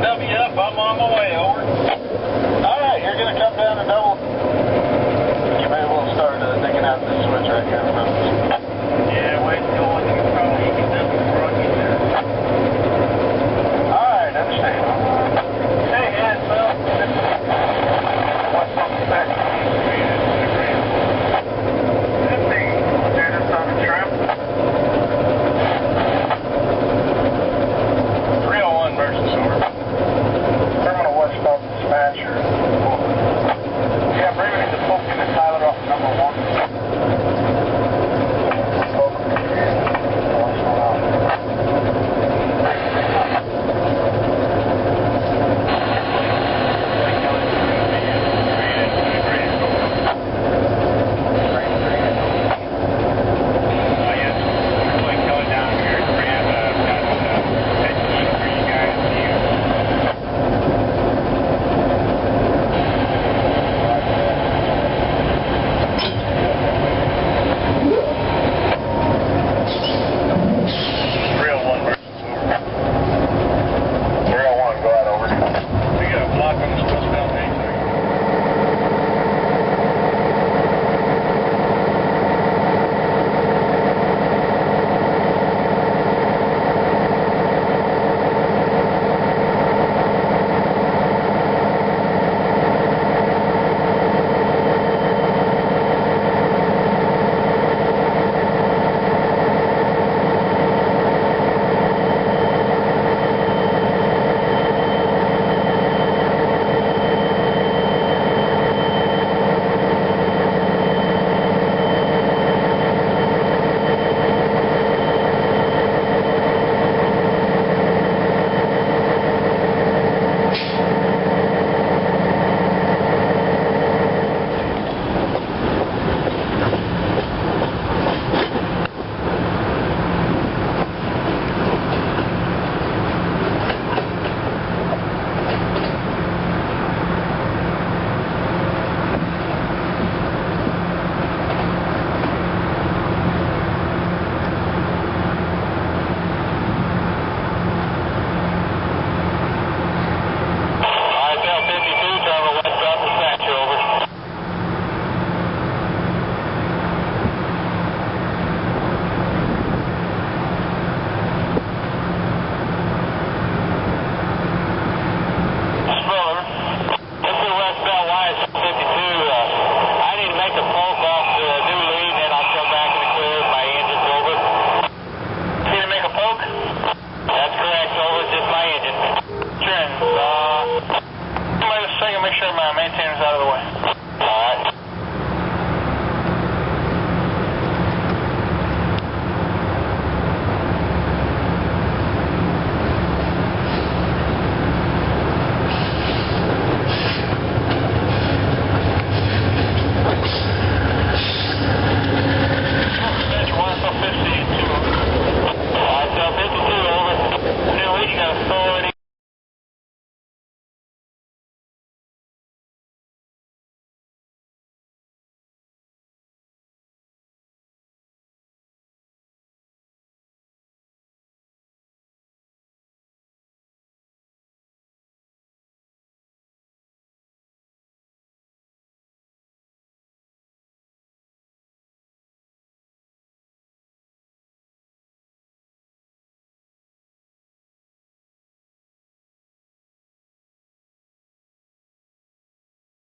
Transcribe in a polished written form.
W up, I'm on my way, over. Alright, you're going to come down to double. You may well start digging out this switch right here in front of us. Yeah, wait till I can probably get this before I get there. Alright, understand. Hey, heads up. What's up with that? Students on the trim. 301 versus over. Terminal West Star Dispatcher. Yeah, bring me the Polk and the Tyler off number 1.